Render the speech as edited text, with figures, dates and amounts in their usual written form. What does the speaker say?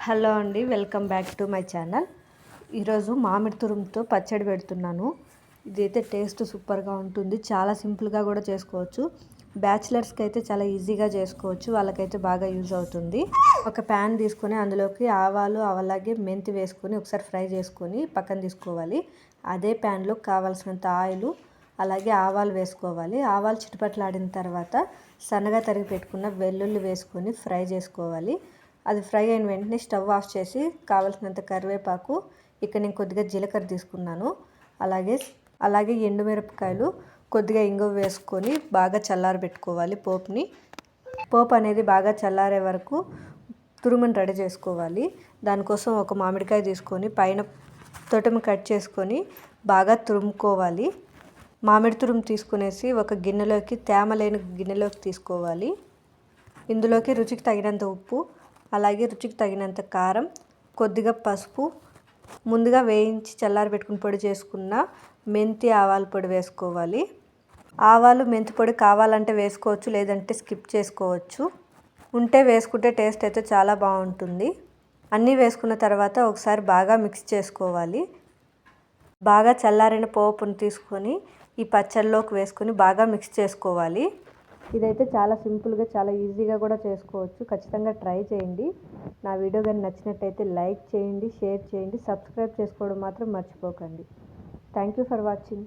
Hello అండి, welcome back to my channel. ఈరోజు మామిడి తురుముతో పచ్చడి పెడుతున్నాను. ఇదైతే టేస్ట్ సూపర్గా ఉంటుంది. చాలా సింపుల్గా కూడా చేసుకోవచ్చు. బ్యాచిలర్స్కి అయితే చాలా ఈజీగా చేసుకోవచ్చు. వాళ్ళకైతే బాగా యూజ్ అవుతుంది. ఒక ప్యాన్ తీసుకొని అందులోకి ఆవాలు అలాగే మెంతి వేసుకొని ఒకసారి ఫ్రై చేసుకొని పక్కన తీసుకోవాలి. అదే ప్యాన్లో కావాల్సినంత ఆయిల్ అలాగే ఆవాలు వేసుకోవాలి. ఆవాలు చిటపట్లాడిన తర్వాత సన్నగా తరిగి పెట్టుకున్న వెల్లుల్లి వేసుకొని ఫ్రై చేసుకోవాలి. అది ఫ్రై అయిన వెంటనే స్టవ్ ఆఫ్ చేసి కావాల్సినంత కరివేపాకు, ఇక్కడ నేను కొద్దిగా జీలకర్ర తీసుకున్నాను, అలాగే ఎండుమిరపకాయలు, కొద్దిగా ఇంగువ వేసుకొని బాగా చల్లారబెట్టుకోవాలి. పోపు అనేది బాగా చల్లారే వరకు తురుముని రెడీ చేసుకోవాలి. దానికోసం ఒక మామిడికాయ తీసుకొని పైన తొటమి కట్ చేసుకొని బాగా తురుముకోవాలి. మామిడి తురుము తీసుకునేసి ఒక గిన్నెలోకి, తేమ లేని గిన్నెలోకి తీసుకోవాలి. ఇందులోకి రుచికి తగినంత ఉప్పు, అలాగే రుచికి తగినంత కారం, కొద్దిగా పసుపు, ముందుగా వేయించి చల్లారబెట్టుకుని పొడి చేసుకున్న మెంతి ఆవాల పొడి వేసుకోవాలి. ఆవాలు మెంతి పొడి కావాలంటే వేసుకోవచ్చు, లేదంటే స్కిప్ చేసుకోవచ్చు. ఉంటే వేసుకుంటే టేస్ట్ అయితే చాలా బాగుంటుంది. అన్నీ వేసుకున్న తర్వాత ఒకసారి బాగా మిక్స్ చేసుకోవాలి. బాగా చల్లారిన పోపును తీసుకొని ఈ పచ్చళ్ళలోకి వేసుకొని బాగా మిక్స్ చేసుకోవాలి. ఇదైతే చాలా సింపుల్గా, చాలా ఈజీగా కూడా చేసుకోవచ్చు. ఖచ్చితంగా ట్రై చేయండి. నా వీడియో కానీ నచ్చినట్టయితే లైక్ చేయండి, షేర్ చేయండి, సబ్స్క్రైబ్ చేసుకోవడం మాత్రం మర్చిపోకండి. Thank you for watching.